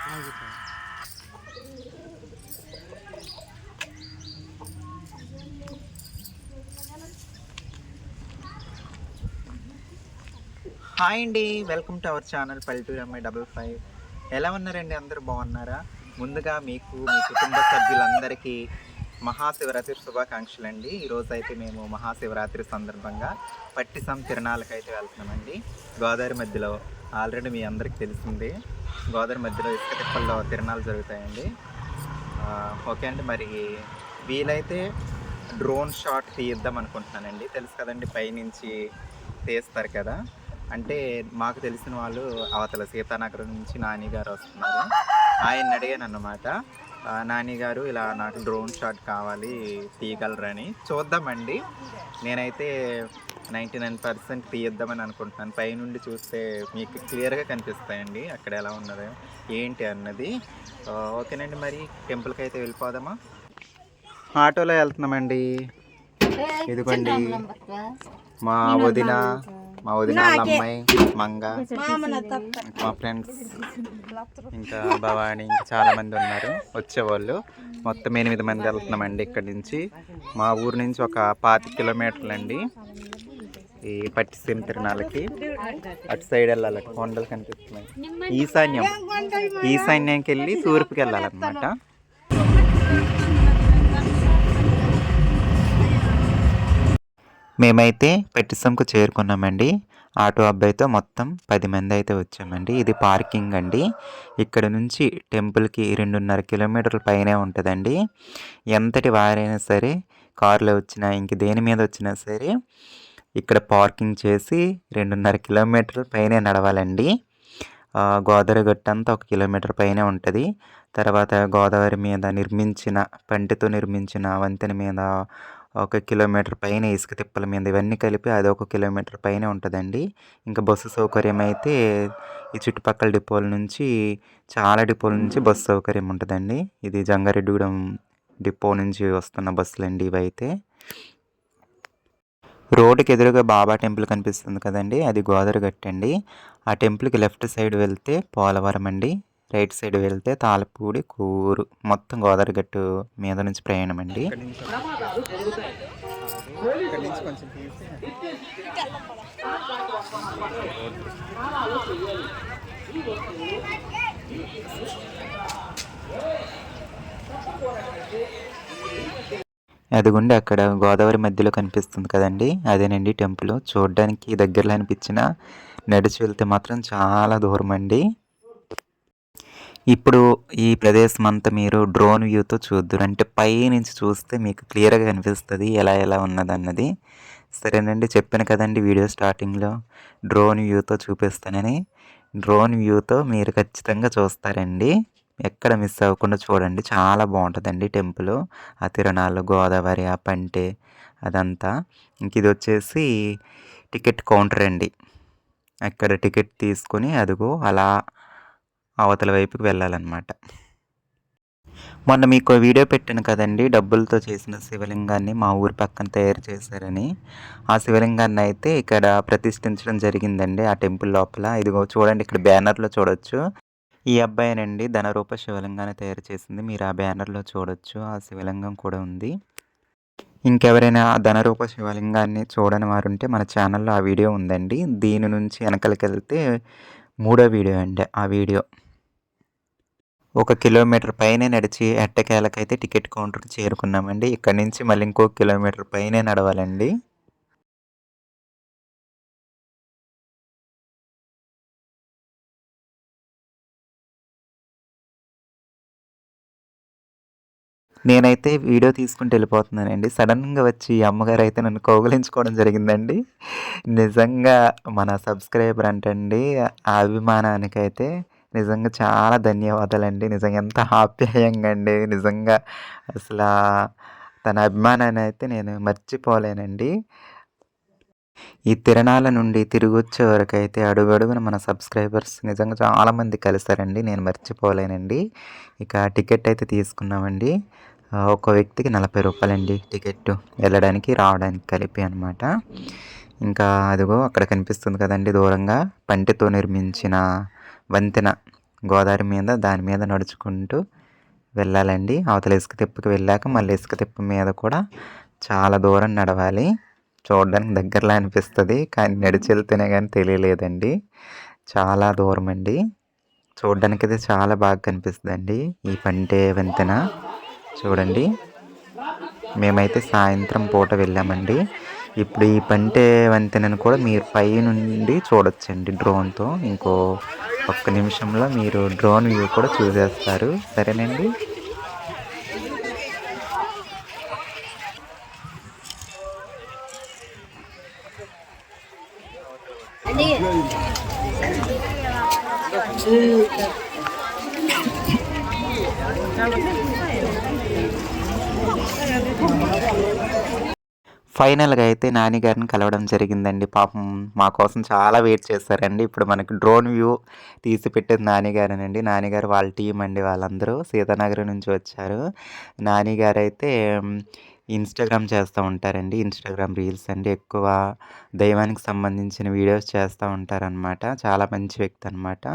Hi అండి, welcome to our channel పల్లెటూరు అమ్మాయి 55. ఎలా ఉన్నారండి? అందరూ బాగున్నారా? ముందుగా మీకు మీ కుటుంబ సభ్యులందరికీ మహాశివరాత్రి శుభాకాంక్షలు అండి. ఈరోజు అయితే మేము మహాశివరాత్రి సందర్భంగా పట్టిసం తిరణాలకైతే వెళ్తున్నామండి. గోదావరి మధ్యలో ఆల్రెడీ మీ అందరికీ తెలిసింది, గోదావరి మధ్యలో ఇసుక తిప్పల్లో తిరణాలు జరుగుతాయండి. ఓకే అండి, మరి వీలైతే డ్రోన్ షాట్ తీద్దాం అనుకుంటున్నానండి. తెలుసు కదండి, పైనుంచి తీస్తారు కదా. అంటే మాకు తెలిసిన వాళ్ళు అవతల సీతానగరం నుంచి నాని గారు వస్తున్నారు. ఆయన అడిగాను అన్నమాట, నాని గారు ఇలా నాకు డ్రోన్ షాట్ కావాలి, తీయగలరని. చూద్దామండి. నేనైతే 99% తీయద్దామని అనుకుంటున్నాను. పైనుండి చూస్తే మీకు క్లియర్గా కనిపిస్తాయండి అక్కడ ఎలా ఉన్నదో ఏంటి అన్నది. ఓకేనండి, మరి టెంపుల్కి అయితే వెళ్ళిపోదామా? ఆటోలో వెళ్తున్నామండి. ఇదిగోండి మా వదిన వాళ్ళ అమ్మాయి మంగ, మా ఫ్రెండ్స్, ఇంకా భవాని, ఇంకా చాలా మంది ఉన్నారు వచ్చేవాళ్ళు. మొత్తం 8 మంది వెళ్తున్నామండి ఇక్కడి నుంచి. మా ఊరు నుంచి ఒక 25 కిలోమీటర్లు అండి ఈ పట్టిసీమ తిరణాలకి. అటు సైడ్ వెళ్ళాలి, కొండలు కనిపిస్తున్నాయి. ఈశాన్యంకి వెళ్ళి తూర్పుకి వెళ్ళాలన్నమాట. మేమైతే పట్టిసంకు చేరుకున్నామండి. ఆటో అబ్బాయితో మొత్తం 10 మంది అయితే వచ్చామండి. ఇది పార్కింగ్ అండి. ఇక్కడ నుంచి టెంపుల్కి 2.5 కిలోమీటర్ల పైనే ఉంటుందండి. ఎంతటి వారైనా సరే, కారులో వచ్చినా ఇంక దేని మీద వచ్చినా సరే ఇక్కడ పార్కింగ్ చేసి 2.5 కిలోమీటర్ల పైనే నడవాలండి. గోదావరి గట్టు అంతా 1 కిలోమీటర్ పైనే ఉంటుంది. తర్వాత గోదావరి మీద పంటితో నిర్మించిన వంతెన మీద 1 కిలోమీటర్ పైన, ఇసుక తిప్పల మీద, ఇవన్నీ కలిపి అది 1 కిలోమీటర్ పైనే ఉంటుందండి. ఇంకా బస్సు సౌకర్యం అయితే ఈ చుట్టుపక్కల చాలా డిపోల నుంచి బస్సు సౌకర్యం ఉంటుందండి. ఇది జంగారెడ్డిగూడెం డిపో నుంచి వస్తున్న బస్సులండి ఇవైతే. రోడ్డుకి ఎదురుగా బాబా టెంపుల్ కనిపిస్తుంది కదండి, అది గోదావరి గట్టు అండి. ఆ టెంపుల్కి లెఫ్ట్ సైడ్ వెళ్తే పోలవరం అండి, రైట్ సైడ్ వెళ్తే తాళపూడి, కూరు. మొత్తం గోదావరి గట్టు మీద నుంచి ప్రయాణం అండి. అదిగుండి అక్కడ గోదావరి మధ్యలో కనిపిస్తుంది కదండి, అదేనండి టెంపుల్. చూడడానికి దగ్గరలో అనిపించిన, నడిచి వెళ్తే మాత్రం చాలా దూరం అండి. ఇప్పుడు ఈ ప్రదేశం అంతా మీరు డ్రోన్ వ్యూతో చూద్దురు. అంటే పై నుంచి చూస్తే మీకు క్లియర్గా కనిపిస్తుంది ఎలా ఉన్నదన్నది. సరేనండి, చెప్పాను కదండి వీడియో స్టార్టింగ్లో డ్రోన్ వ్యూతో చూపిస్తానని. డ్రోన్ వ్యూతో మీరు ఖచ్చితంగా చూస్తారండి. ఎక్కడ మిస్ అవ్వకుండా చూడండి. చాలా బాగుంటుందండి టెంపుల్. ఆ తిరణాలు, గోదావరి, ఆ పంటే అదంతా. ఇంక ఇది వచ్చేసి టికెట్ కౌంటర్ అండి. అక్కడ టికెట్ తీసుకొని అదిగో అలా అవతల వైపుకి వెళ్ళాలన్నమాట. మొన్న మీకు వీడియో పెట్టాను కదండి, డబ్బులతో చేసిన శివలింగాన్ని మా ఊరి పక్కన తయారు చేశారని. ఆ శివలింగాన్ని అయితే ఇక్కడ ప్రతిష్ఠించడం జరిగిందండి ఆ టెంపుల్ లోపల. ఇదిగో చూడండి, ఇక్కడ బ్యానర్లో చూడొచ్చు. ఈ అబ్బాయినండి ధనరూప శివలింగాన్ని తయారు చేసింది. మీరు ఆ బ్యానర్లో చూడొచ్చు, ఆ శివలింగం కూడా ఉంది. ఇంకెవరైనా ధనరూప శివలింగాన్ని చూడని వారు ఉంటే మన ఛానల్లో ఆ వీడియో ఉందండి. దీని నుంచి వెనకలికి వెళ్తే 3వ వీడియో అండి ఆ వీడియో. 1 కిలోమీటర్ పైనే నడిచి ఎట్టకేలకైతే టికెట్ కౌంటర్కి చేరుకున్నామండి. ఇక్కడ నుంచి మళ్ళీ ఇంకో కిలోమీటర్ పైనే నడవాలండి. నేనైతే వీడియో తీసుకుంటూ వెళ్ళిపోతున్నానండి. సడన్గా వచ్చి ఈ అమ్మగారు అయితే నన్ను కౌగిలించుకోవడం జరిగిందండి. నిజంగా మన సబ్స్క్రైబర్ అంటండి, ఆ అభిమానానికైతే నిజంగా చాలా ధన్యవాదాలండి. నిజంగా ఎంత ఆప్యాయంగా అండి. నిజంగా అసలు తన అభిమానాన్ని అయితే నేను మర్చిపోలేనండి. ఈ తిరణాల నుండి తిరిగి వచ్చే వరకు అయితే అడుగడుగున మన సబ్స్క్రైబర్స్ నిజంగా చాలామంది కలిసారండి. నేను మర్చిపోలేనండి. ఇక టికెట్ అయితే తీసుకున్నామండి. ఒక వ్యక్తికి 40 రూపాయలండి టికెట్, వెళ్ళడానికి రావడానికి కలిపి అనమాట. ఇంకా అదిగో అక్కడ కనిపిస్తుంది కదండి దూరంగా, పంటితో నిర్మించిన వంతెన, గోదావరి మీద దాని మీద నడుచుకుంటూ వెళ్ళాలండి. అవతల ఇసుక తిప్పకి వెళ్ళాక మళ్ళీ ఇసుక తిప్ప మీద కూడా చాలా దూరం నడవాలి. చూడడానికి దగ్గరలా అనిపిస్తుంది, కానీ నడిచి వెళ్తేనే కానీ తెలియలేదండి. చాలా దూరం అండి. చూడడానికైతే చాలా బాగా కనిపిస్తుందండి ఈ పంటే వంతెన. చూడండి, మేమైతే సాయంత్రం పూట వెళ్ళామండి. ఇప్పుడు ఈ పంటే వంతెనను కూడా మీరు పై నుండి చూడొచ్చండి డ్రోన్తో. ఇంకో ఒక్క నిమిషంలో మీరు డ్రోన్ వ్యూ కూడా చూసేస్తారు. సరేనండి. ఫైనల్గా అయితే నానిగారిని కలవడం జరిగిందండి. పాపం మా కోసం చాలా వెయిట్ చేశారండి. ఇప్పుడు మనకి డ్రోన్ వ్యూ తీసి పెట్టేది నానిగారేనండి. నానిగారు వాళ్ళ టీం అండి, వాళ్ళందరూ సీతానగరం నుంచి వచ్చారు. నానిగారు అయితే ఇన్స్టాగ్రామ్ చేస్తూ ఉంటారండి. ఇన్స్టాగ్రామ్ రీల్స్ అండి, ఎక్కువ దైవానికి సంబంధించిన వీడియోస్ చేస్తూ ఉంటారనమాట. చాలా మంచి వ్యక్తి అనమాట.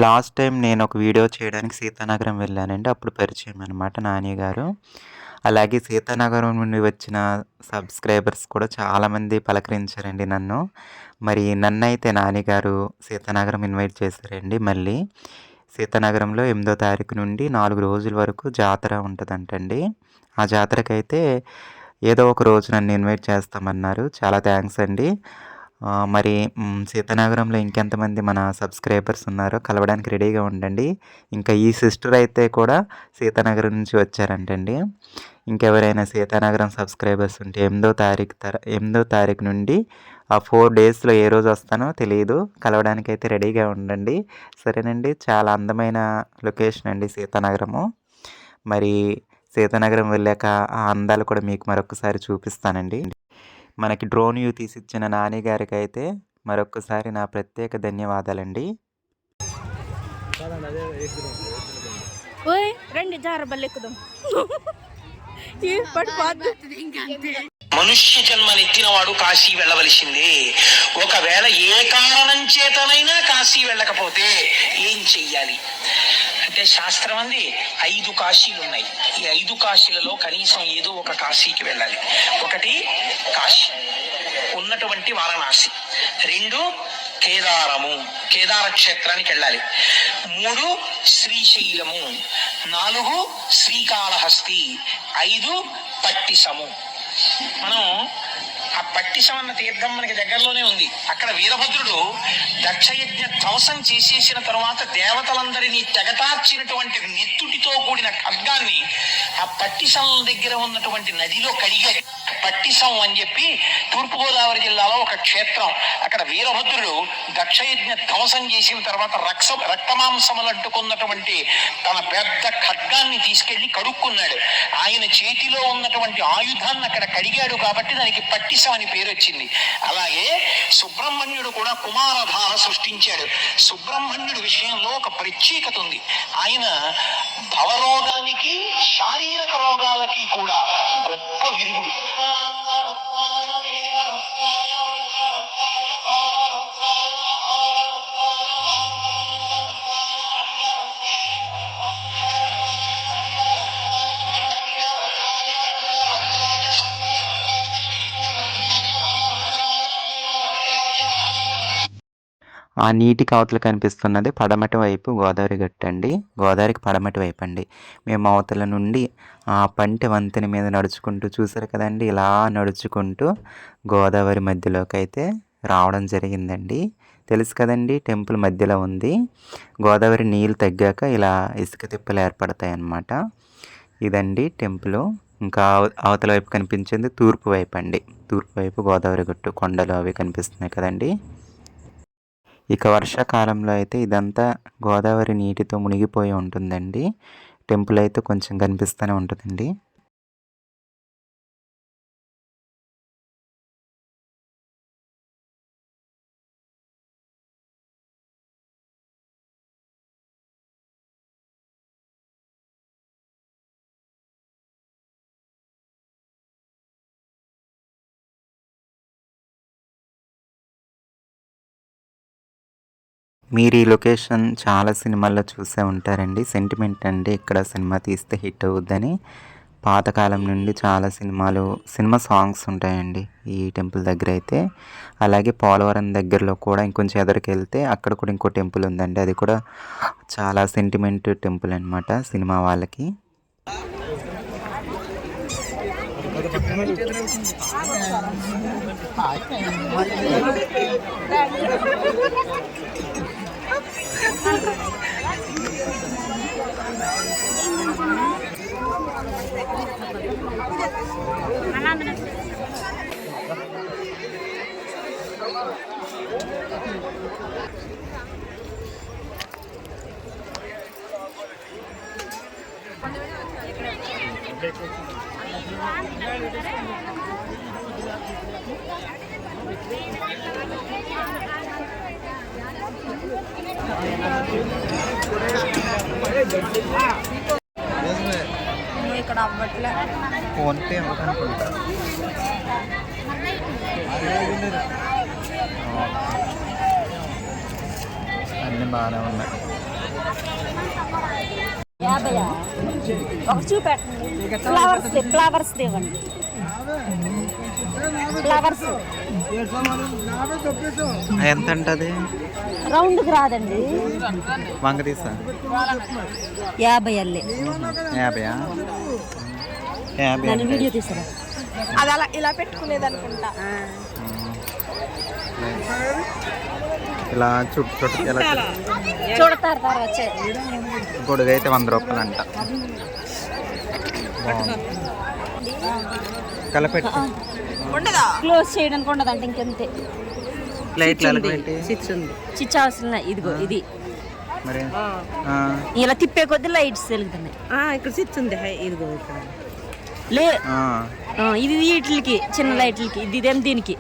లాస్ట్ టైం నేను ఒక వీడియో చేయడానికి సీతానగరం వెళ్ళానండి. అప్పుడు పరిచయం అనమాట నాని గారు. అలాగే సీతానగరం నుండి వచ్చిన సబ్స్క్రైబర్స్ కూడా చాలామంది పలకరించారండి నన్ను. మరి నన్నైతే నాని గారు సీతానగరం ఇన్వైట్ చేశారండి. మళ్ళీ సీతానగరంలో 8వ తారీఖు నుండి 4 రోజుల వరకు జాతర ఉంటుందంటండి. ఆ జాతరకైతే ఏదో ఒక రోజు నన్ను ఇన్వైట్ చేస్తామన్నారు. చాలా థ్యాంక్స్ అండి. మరి సీతానగరంలో ఇంకెంతమంది మన సబ్స్క్రైబర్స్ ఉన్నారో కలవడానికి రెడీగా ఉండండి. ఇంకా ఈ సిస్టర్ అయితే కూడా సీతానగరం నుంచి వచ్చారంటండి. ఇంకెవరైనా సీతానగరం సబ్స్క్రైబర్స్ ఉంటే 8వ తారీఖు నుండి ఆ 4 డేస్లో ఏ రోజు వస్తానో తెలియదు. కలవడానికి అయితే రెడీగా ఉండండి. సరేనండి. చాలా అందమైన లొకేషన్ అండి సీతానగరము. మరి సీతానగరం వెళ్ళాక ఆ అందాలు కూడా మీకు మరొకసారి చూపిస్తానండి. మనకి డ్రోన్ వ్యూ తీసిచ్చిన నాని గారికి అయితే మరొకసారి నా ప్రత్యేక ధన్యవాదాలండి. మనుష్య జన్మనెత్తినవాడు కాశీ వెళ్ళవలసిందే. ఒకవేళ ఏ కారణం చేతనైనా కాశీ వెళ్ళకపోతే ఏం చెయ్యాలి అంటే, శాస్త్రం అంది 5 కాశీలు ఉన్నాయి. ఈ 5 కాశీలలో కనీసం ఏదో ఒక కాశీకి వెళ్ళాలి. ఒకటి కాశీ ఉన్నటువంటి వారణాసి, 2 కేదారము, కేదార క్షేత్రానికి వెళ్ళాలి, 3 శ్రీశైలము, 4 శ్రీకాళహస్తి, 5 పట్టిసము. మనం ఆ పట్టిసం అన్న తీర్థం మనకి దగ్గరలోనే ఉంది. అక్కడ వీరభద్రుడు దక్షయజ్ఞ ధ్వంసం చేసేసిన తరువాత దేవతలందరినీ తెగటార్చినటువంటి నెత్తుటితో కూడిన ఖడ్గాన్ని ఆ పట్టిసం దగ్గర ఉన్నటువంటి నదిలో కడిగాడు. పట్టిసం అని చెప్పి తూర్పుగోదావరి జిల్లాలో ఒక క్షేత్రం. అక్కడ వీరభద్రుడు దక్షయజ్ఞ ధ్వంసం చేసిన తర్వాత రక్తమాంసములు అంటుకున్నటువంటి తన పెద్ద ఖడ్గాన్ని తీసుకెళ్లి కడుక్కున్నాడు. ఆయన చేతిలో ఉన్నటువంటి ఆయుధాన్ని అక్కడ కడిగాడు కాబట్టి దానికి పట్టిసం అని పేరు వచ్చింది. అలాగే సుబ్రహ్మణ్యుడు కూడా కుమారధార సృష్టించాడు. సుబ్రహ్మణ్యుడి విషయంలో ఒక ప్రత్యేకత ఉంది. ఆయన భవరోగానికి, శారీరక రోగాలకి కూడా గొప్ప విరుగుడు. ఆ నీటికి అవతల కనిపిస్తున్నది పడమటి వైపు గోదావరి గట్టు అండి. గోదావరికి పడమటి వైపు అండి. మేము అవతల నుండి ఆ పంటి వంతెన మీద నడుచుకుంటూ చూసారు కదండి, ఇలా నడుచుకుంటూ గోదావరి మధ్యలోకి అయితే రావడం జరిగిందండి. తెలుసు కదండి, టెంపుల్ మధ్యలో ఉంది. గోదావరి నీళ్ళు తగ్గాక ఇలా ఇసుక తిప్పలు ఏర్పడతాయి అన్నమాట. ఇదండి టెంపుల్. ఇంకా అవతల వైపు కనిపించింది తూర్పు వైపు అండి. తూర్పు వైపు గోదావరి గట్టు, కొండలు అవి కనిపిస్తున్నాయి కదండి. ఇక వర్షాకాలంలో అయితే ఇదంతా గోదావరి నీటితో మునిగిపోయి ఉంటుందండి. టెంపుల్ అయితే కొంచెం కనిపిస్తూనే ఉంటుందండి. మీరు ఈ లొకేషన్ చాలా సినిమాల్లో చూసే ఉంటారండి. సెంటిమెంట్ అండి, ఇక్కడ సినిమా తీస్తే హిట్ అవుద్దని. పాతకాలం నుండి చాలా సినిమా సాంగ్స్ ఉంటాయండి ఈ టెంపుల్ దగ్గర అయితే. అలాగే పోలవరం దగ్గరలో కూడా ఇంకొంచెం ఎదరికెళ్తే అక్కడ కూడా ఇంకో టెంపుల్ ఉందండి. అది కూడా చాలా సెంటిమెంట్ టెంపుల్ అనమాట సినిమా వాళ్ళకి. ఇక్కడ అవ్వట్లే. ఫోన్పే అవ్వదనుకుంటా. అన్నీ బాగానే ఉన్నాయి. 50 ఒక చూపెట్టండి. ఫ్లవర్స్ ఇవ్వండి. ఫ్లవర్స్ ఎంత అంటది? రౌండ్కి రాదండి. వంగ తీసా 50 అల్లే. 50. నన్ను వీడియో తీసారా? అది అలా ఇలా పెట్టుకునేది అనుకుంటా. ఇలా చుట్టూ ఇలా చూడతారు తర్వాత వచ్చేది. గొడుగు అయితే 100 రూపాయలు అంట. కలపెట్టి ఉండదా? క్లోజ్ చేయడానికి ఉండదంటే ఇంకెంతే. చిచ్ అవసరం ఇదిగో ఇది మరి ఇలా తిప్పే కొద్ది లైట్స్ వెలుగుతున్నాయి. ఇక్కడ స్విచ్ ఉంది. ఇదిగో ఇక్కడ లే ఇది వీటికి చిన్న లైట్లకి. ఇదేం దీనికి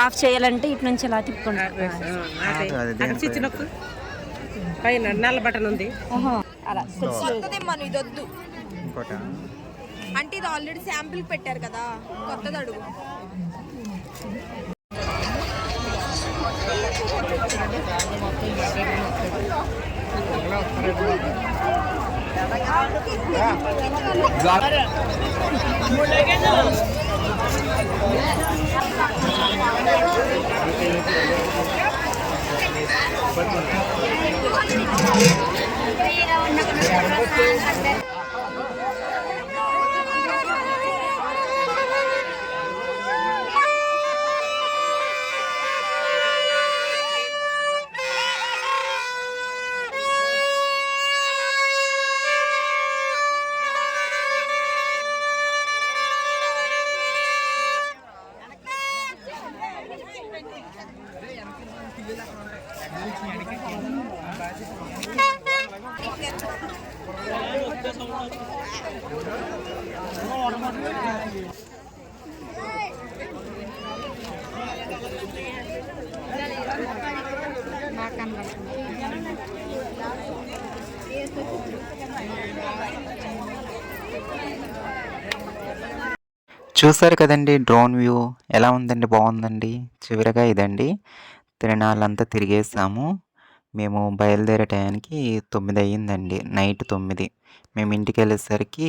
ఆఫ్ చేయాలంటే ఇటు నుంచి ఇలా తిప్పుకుంటారు. స్విచ్ నొక్కు. పైన నల్ల బటన్ ఉంది. అలా మనం ఇది వద్దు అంటే ఇది ఆల్రెడీ శాంపిల్ పెట్టారు కదా. కొత్తది అడుగు. చూసారు కదండి డ్రోన్ వ్యూ ఎలా ఉందండి? బాగుందండి. చివరిగా ఇదండి, తిరణాలంతా తిరిగేసాము. మేము బయలుదేరే టయానికి 9 అయ్యిందండి, నైట్ 9. మేము ఇంటికి వెళ్ళేసరికి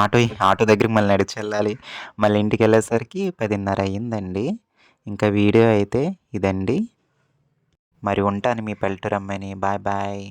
ఆటో దగ్గరికి మళ్ళీ నడిచి వెళ్ళాలి. మళ్ళీ ఇంటికి వెళ్ళేసరికి 10:30 అయ్యిందండి. ఇంకా వీడియో అయితే ఇదండి. మరి ఉంటాను మీ పల్లెటూరు అమ్మాయిని. Bye bye.